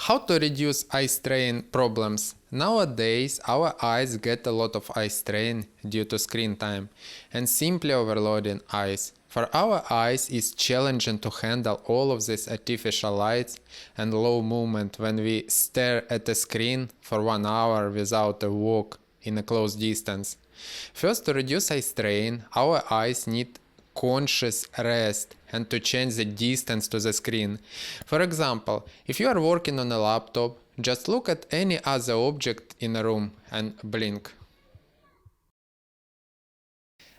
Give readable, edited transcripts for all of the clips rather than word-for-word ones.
How to reduce eye strain problems? Nowadays, our eyes get a lot of eye strain due to screen time and simply overloading eyes. For our eyes, it's challenging to handle all of this artificial lights and low movement when we stare at a screen for 1 hour without a walk in a close distance. First, to reduce eye strain, our eyes need conscious rest and to change the distance to the screen. For example, if you are working on a laptop, just look at any other object in a room and blink.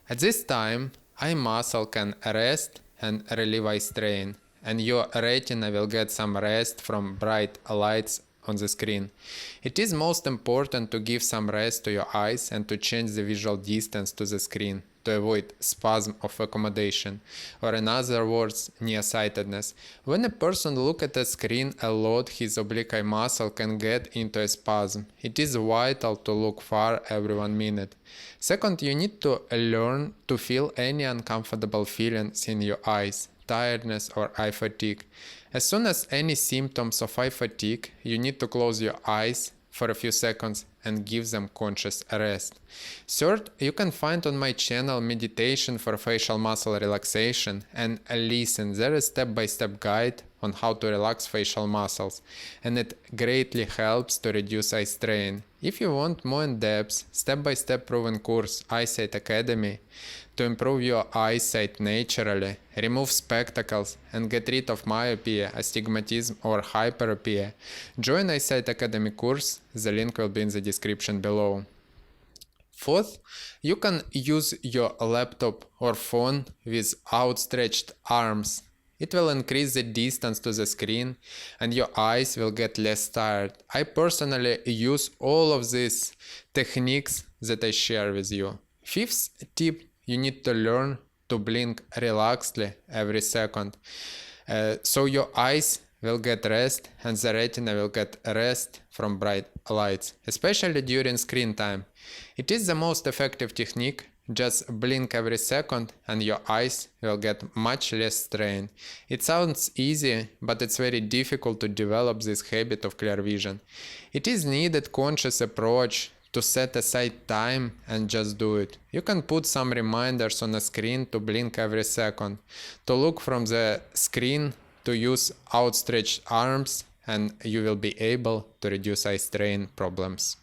At this time, eye muscle can rest and relieve eye strain, and your retina will get some rest from bright lights on the screen. It is most important to give some rest to your eyes and to change the visual distance to the screen to avoid spasm of accommodation, or in other words, nearsightedness. When a person looks at a screen a lot, his oblique eye muscle can get into a spasm. It is vital to look far every 1 minute. Second, you need to learn to feel any uncomfortable feelings in your eyes, tiredness or eye fatigue. As soon as any symptoms of eye fatigue, you need to close your eyes for a few seconds and give them conscious rest. Third, you can find on my channel meditation for facial muscle relaxation and listen. There is step-by-step guide on how to relax facial muscles, and it greatly helps to reduce eye strain. If you want more in-depth, step-by-step proven course Eyesight Academy to improve your eyesight naturally, remove spectacles, and get rid of myopia, astigmatism, or hyperopia, join Eyesight Academy course. The link will be in the description below. Fourth, you can use your laptop or phone with outstretched arms. It will increase the distance to the screen and your eyes will get less tired. I personally use all of these techniques that I share with you. Fifth tip, you need to learn to blink relaxedly every second. So your eyes will get rest and the retina will get rest from bright lights, especially during screen time. It is the most effective technique. Just blink every second and your eyes will get much less strain. It sounds easy, but it's very difficult to develop this habit of clear vision. It is needed conscious approach to set aside time and just do it. You can put some reminders on a screen to blink every second, to look from the screen, to use outstretched arms, and you will be able to reduce eye strain problems.